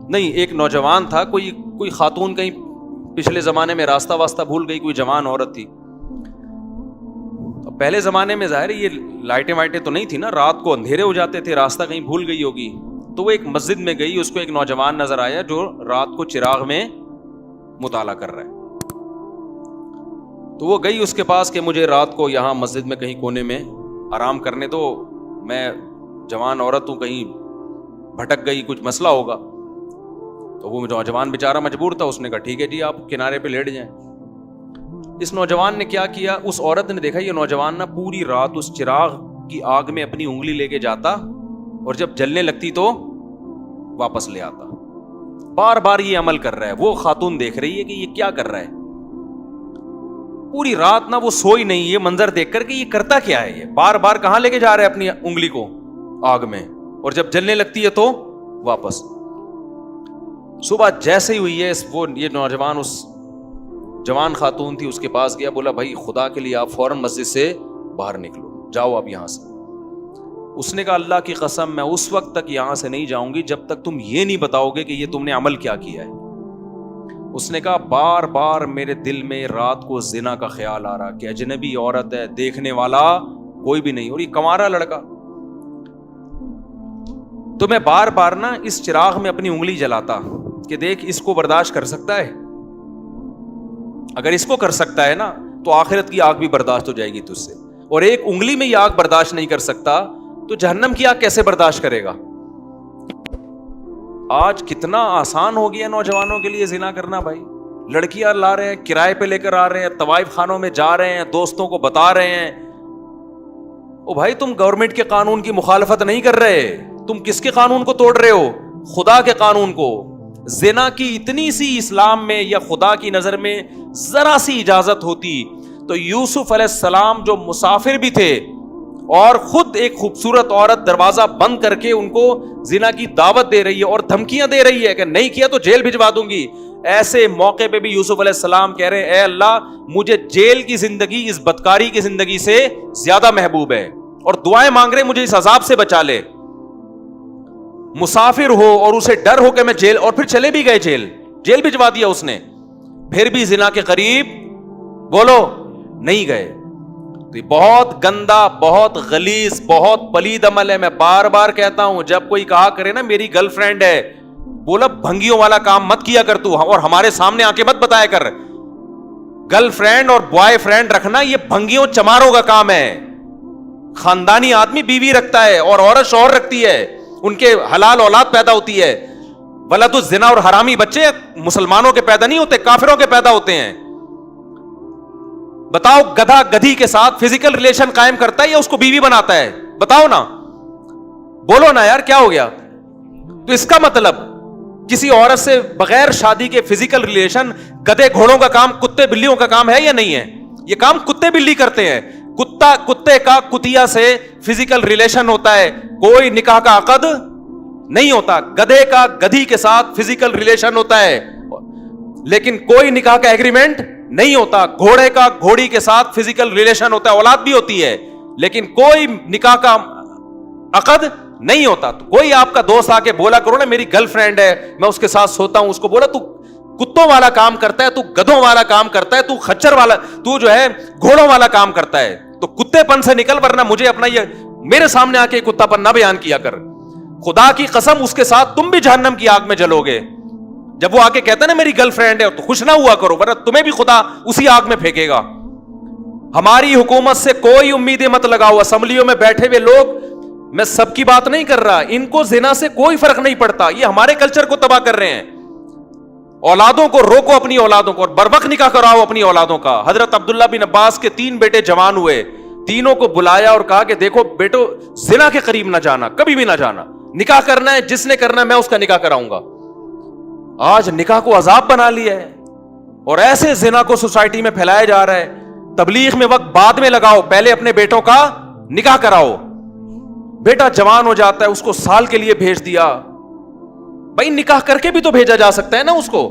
نہیں، ایک نوجوان تھا، کوئی خاتون کہیں پچھلے زمانے میں راستہ واسطہ بھول گئی، کوئی جوان عورت تھی. پہلے زمانے میں ظاہر یہ لائٹیں وائٹیں تو نہیں تھی نا، رات کو اندھیرے ہو جاتے تھے، راستہ کہیں بھول گئی ہوگی. تو وہ ایک مسجد میں گئی، اس کو ایک نوجوان نظر آیا جو رات کو چراغ میں مطالعہ کر رہا ہے. تو وہ گئی اس کے پاس کہ مجھے رات کو یہاں مسجد میں کہیں کونے میں آرام کرنے دو، میں جوان عورت ہوں، کہیں بھٹک گئی، کچھ مسئلہ ہوگا. تو وہ نوجوان بیچارہ مجبور تھا، اس نے کہا ٹھیک ہے جی آپ کنارے پہ لیٹ جائیں. اس نوجوان نے کیا کیا، اس عورت نے دیکھا یہ نوجوان نا پوری رات اس چراغ کی آگ میں اپنی انگلی لے کے جاتا اور جب جلنے لگتی تو واپس لے آتا. بار بار یہ عمل کر رہا ہے. وہ خاتون دیکھ رہی ہے کہ یہ کیا کر رہا ہے. پوری رات نہ وہ سوئی نہیں، یہ منظر دیکھ کر کہ یہ کرتا کیا ہے، یہ بار بار کہاں لے کے جا رہا ہے اپنی انگلی کو آگ میں، اور جب جلنے لگتی ہے تو واپس. صبح جیسے ہی ہوئی ہے یہ نوجوان اس جوان خاتون تھی اس کے پاس گیا، بولا بھائی خدا کے لیے آپ فوراً مسجد سے باہر نکلو، جاؤ آپ یہاں سے. اس نے کہا اللہ کی قسم میں اس وقت تک یہاں سے نہیں جاؤں گی جب تک تم یہ نہیں بتاؤ گے کہ یہ تم نے عمل کیا کیا ہے. اس نے کہا بار بار میرے دل میں رات کو زنا کا خیال آ رہا کہ اجنبی عورت ہے، دیکھنے والا کوئی بھی نہیں، اور یہ کنوارا لڑکا. تو میں بار بار نا اس چراغ میں اپنی انگلی جلاتا کہ دیکھ اس کو برداشت کر سکتا ہے، اگر اس کو کر سکتا ہے نا تو آخرت کی آگ بھی برداشت ہو جائے گی تجھ سے، اور ایک انگلی میں یہ آگ برداشت نہیں کر سکتا تو جہنم کی آگ کیسے برداشت کرے گا. آج کتنا آسان ہو گیا نوجوانوں کے لیے زنا کرنا بھائی. لڑکیاں لا رہے ہیں، کرائے پہ لے کر آ رہے ہیں، طوائف خانوں میں جا رہے ہیں، دوستوں کو بتا رہے ہیں. او بھائی تم گورنمنٹ کے قانون کی مخالفت نہیں کر رہے، تم کس کے قانون کو توڑ رہے ہو؟ خدا کے قانون کو. زنا کی اتنی سی اسلام میں یا خدا کی نظر میں ذرا سی اجازت ہوتی تو یوسف علیہ السلام جو مسافر بھی تھے اور خود ایک خوبصورت عورت دروازہ بند کر کے ان کو زنا کی دعوت دے رہی ہے اور دھمکیاں دے رہی ہے کہ نہیں کیا تو جیل بھجوا دوں گی، ایسے موقع پہ بھی یوسف علیہ السلام کہہ رہے ہیں اے اللہ مجھے جیل کی زندگی اس بدکاری کی زندگی سے زیادہ محبوب ہے، اور دعائیں مانگ رہے مجھے اس عذاب سے بچا لے. مسافر ہو اور اسے ڈر ہو کہ میں جیل، اور پھر چلے بھی گئے جیل بھجوا دیا اس نے، پھر بھی زنا کے قریب بولو نہیں گئے. تو یہ بہت گندا، بہت غلیظ، بہت پلید عمل ہے. میں بار بار کہتا ہوں جب کوئی کہا کرے نا میری گرل فرینڈ ہے، بولا بھنگیوں والا کام مت کیا کر تو، اور ہمارے سامنے آ کے مت بتایا کر. گرل فرینڈ اور بوائے فرینڈ رکھنا یہ بھنگیوں چماروں کا کام ہے. خاندانی آدمی بیوی رکھتا ہے اور عورت شوہر رکھتی ہے، ان کے حلال اولاد پیدا ہوتی ہے. ولد الزنا اور حرامی بچے مسلمانوں کے پیدا نہیں ہوتے، کافروں کے پیدا ہوتے ہیں. بتاؤ گدھا گدھی کے ساتھ فزیکل ریلیشن قائم کرتا ہے یا اس کو بیوی بناتا ہے؟ بتاؤ نا، بولو نا یار کیا ہو گیا. تو اس کا مطلب کسی عورت سے بغیر شادی کے فزیکل ریلیشن گدھے گھوڑوں کا کام، کتے بلیوں کا کام ہے یا نہیں ہے؟ یہ کام کتے بلی کرتے ہیں. کتے کا کتیا سے فزیکل ریلیشن ہوتا ہے، کوئی نکاح کا عقد نہیں ہوتا. گدھے کا گدھی کے ساتھ فزیکل ریلیشن ہوتا ہے لیکن کوئی نکاح کا ایگریمنٹ نہیں ہوتا. گھوڑے کا گھوڑی کے ساتھ فزیکل ریلیشن ہوتا ہے، اولاد بھی ہوتی ہے لیکن کوئی نکاح کا عقد نہیں ہوتا. تو کوئی آپ کا دوست آ کے بولا کرو نا میری گرل فرینڈ ہے میں اس کے ساتھ سوتا ہوں، اس کو بولا تو کتوں والا کام کرتا ہے، تو گدھوں والا کام کرتا ہے، تو خچر والا، تو جو ہے گھوڑوں والا کام کرتا ہے. تو کتے پن سے نکل، ورنہ مجھے اپنا یہ میرے سامنے آ کے کتا پن نہ بیان کیا کر. خدا کی قسم اس کے ساتھ تم بھی جہنم کی آگ میں جلو گے. جب وہ آ کے کہتا ہے نا میری گرل فرینڈ ہے تو خوش نہ ہوا کرو، ورنہ تمہیں بھی خدا اسی آگ میں پھینکے گا. ہماری حکومت سے کوئی امیدیں مت لگاؤ. اسمبلیوں میں بیٹھے ہوئے لوگ، میں سب کی بات نہیں کر رہا، ان کو زنا سے کوئی فرق نہیں پڑتا، یہ ہمارے کلچر کو تباہ کر رہے ہیں. اولادوں کو روکو، اپنی اولادوں کو، اور بروقت نکاح کراؤ اپنی اولادوں کا. حضرت عبداللہ بن عباس کے 3 بیٹے جوان ہوئے، تینوں کو بلایا اور کہا کہ دیکھو بیٹو زنا کے قریب نہ جانا، کبھی بھی نہ جانا. نکاح کرنا ہے جس نے کرنا ہے میں اس کا نکاح کراؤں گا. آج نکاح کو عذاب بنا لیا ہے اور ایسے زنا کو سوسائٹی میں پھیلایا جا رہا ہے. تبلیغ میں وقت بعد میں لگاؤ، پہلے اپنے بیٹوں کا نکاح کراؤ. بیٹا جوان ہو جاتا ہے اس کو سال کے لیے بھیج دیا، بھائی نکاح کر کے بھی تو بھیجا جا سکتا ہے نا اس کو.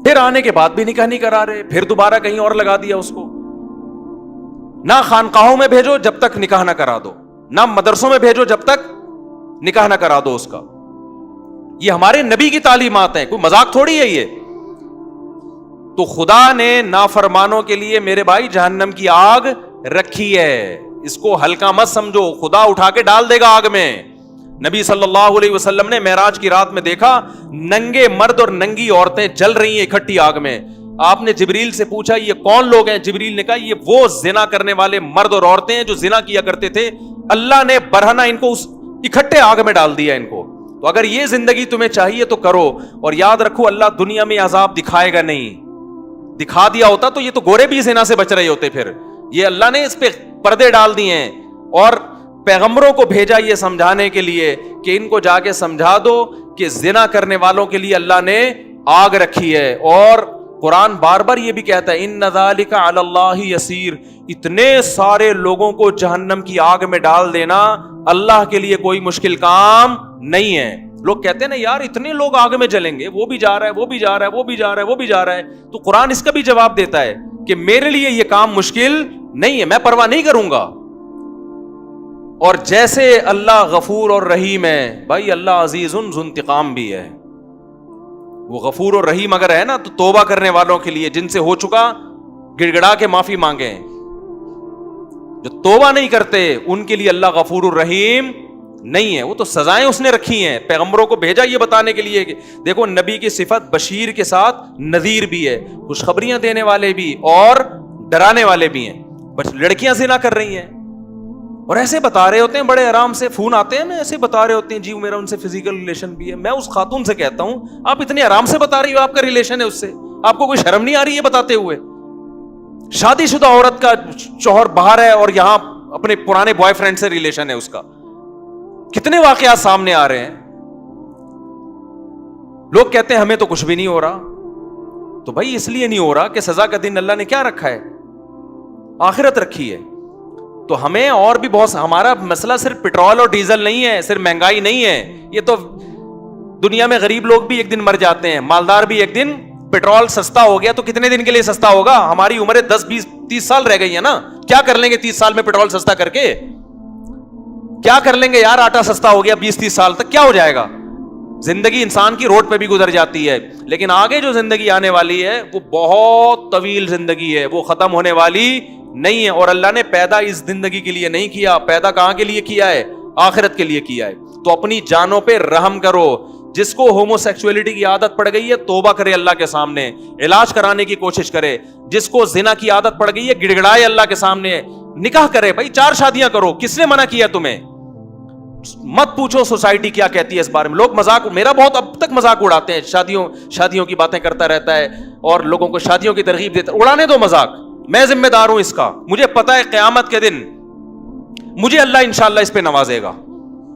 پھر آنے کے بعد بھی نکاح نہیں کرا رہے، پھر دوبارہ کہیں اور لگا دیا اس کو. نہ خانقاہوں میں بھیجو جب تک نکاح نہ کرا دو، نہ مدرسوں میں بھیجو جب تک نکاح نہ کرا دو اس کا. یہ ہمارے نبی کی تعلیمات ہیں, کوئی مذاق تھوڑی ہے یہ. تو خدا نے نافرمانوں کے لیے میرے بھائی جہنم کی آگ رکھی ہے, اس کو ہلکا مت سمجھو, خدا اٹھا کے ڈال دے گا آگ میں. نبی صلی اللہ علیہ وسلم نے معراج کی رات میں دیکھا ننگے مرد اور ننگی عورتیں جل رہی ہیں اکٹھی آگ میں. آپ نے جبریل سے پوچھا یہ کون لوگ ہیں؟ جبریل نے کہا یہ وہ زنا کرنے والے مرد اور عورتیں ہیں جو زنا کیا کرتے تھے, اللہ نے برہنہ ان کو اکٹھے آگ میں ڈال دیا ان کو. تو اگر یہ زندگی تمہیں چاہیے تو کرو, اور یاد رکھو اللہ دنیا میں عذاب دکھائے گا نہیں. دکھا دیا ہوتا تو یہ تو گورے بھی زنا سے بچ رہے ہوتے. پھر یہ اللہ نے اس پہ پردے ڈال دیے ہیں, اور پیغمبروں کو بھیجا یہ سمجھانے کے لیے کہ ان کو جا کے سمجھا دو کہ زنا کرنے والوں کے لیے اللہ نے آگ رکھی ہے. اور قرآن بار بار یہ بھی کہتا ہے ان ذالک علی اللہ یسیر, اتنے سارے لوگوں کو جہنم کی آگ میں ڈال دینا اللہ کے لیے کوئی مشکل کام نہیں ہے. لوگ کہتے ہیں نا یار اتنے لوگ آگ میں جلیں گے, وہ بھی جا رہا ہے, وہ بھی جا رہا ہے, وہ بھی جا رہا ہے, وہ بھی جا رہا ہے. تو قرآن اس کا بھی جواب دیتا ہے کہ میرے لیے یہ کام مشکل نہیں ہے, میں پرواہ نہیں کروں گا. اور جیسے اللہ غفور اور رحیم ہے, بھائی اللہ عزیز ذو انتقام بھی ہے. وہ غفور اور رحیم اگر ہے نا تو توبہ کرنے والوں کے لیے جن سے ہو چکا گڑ گڑا کے معافی مانگیں. جو توبہ نہیں کرتے ان کے لیے اللہ غفور الرحیم نہیں ہے. وہ تو سزائیں اس نے رکھی ہیں, پیغمبروں کو بھیجا یہ بتانے کے لیے کہ دیکھو نبی کی صفت بشیر کے ساتھ نذیر بھی ہے, خوشخبریاں دینے والے بھی اور ڈرانے والے بھی ہیں. بس لڑکیاں زنا کر رہی ہیں اور ایسے بتا رہے ہوتے ہیں, بڑے آرام سے فون آتے ہیں نا, ایسے بتا رہے ہوتے ہیں جی میرا ان سے فزیکل ریلیشن بھی ہے. میں اس خاتون سے کہتا ہوں آپ اتنے آرام سے بتا رہی ہو آپ کا ریلیشن ہے اس سے, آپ کو کوئی شرم نہیں آ رہی ہے بتاتے ہوئے؟ شادی شدہ عورت کا شوہر باہر ہے اور یہاں اپنے پرانے بوائے فرینڈ سے ریلیشن ہے اس کا. کتنے واقعات سامنے آ رہے ہیں. لوگ کہتے ہیں ہمیں تو کچھ بھی نہیں ہو رہا. تو بھائی اس لیے نہیں ہو رہا کہ سزا کا دن اللہ نے کیا رکھا ہے؟ آخرت رکھی ہے. تو ہمیں اور بھی بہت, ہمارا مسئلہ صرف پیٹرول اور ڈیزل نہیں ہے, صرف مہنگائی نہیں ہے. یہ تو دنیا میں غریب لوگ بھی ایک دن مر جاتے ہیں, مالدار بھی ایک دن. پیٹرول سستا ہو گیا تو کتنے دن کے لیے سستا ہوگا؟ ہماری عمریں 10 20 30 سال رہ گئی ہیں نا, کیا کر لیں گے 30 سال میں پیٹرول سستا کر کے؟ کیا کر لیں گے یار, آٹا سستا ہو گیا 20 30 سال تک کیا ہو جائے گا؟ زندگی انسان کی روڈ پہ بھی گزر جاتی ہے, لیکن آگے جو زندگی آنے والی ہے وہ بہت طویل زندگی ہے, وہ ختم ہونے والی نہیں ہے. اور اللہ نے پیدا اس زندگی کے لیے نہیں کیا, پیدا کہاں کے لیے کیا ہے؟ آخرت کے لیے کیا ہے. تو اپنی جانوں پہ رحم کرو. جس کو ہومو سیکسولیٹی کی عادت پڑ گئی ہے توبہ کرے اللہ کے سامنے, علاج کرانے کی کوشش کرے. جس کو زنا کی عادت پڑ گئی ہے گڑ گڑائے اللہ کے سامنے, نکاح کرے. بھائی 4 شادیاں کرو, کس نے منع کیا تمہیں؟ مت پوچھو سوسائٹی کیا کہتی ہے اس بارے میں. لوگ مذاق, میرا بہت اب تک مذاق اڑاتے ہیں, شادیوں کی باتیں کرتا رہتا ہے اور لوگوں کو شادیوں کی ترغیب دیتا. اڑانے دو مذاق, میں ذمہ دار ہوں اس کا. مجھے پتا ہے قیامت کے دن مجھے اللہ انشاءاللہ اس پہ نوازے گا.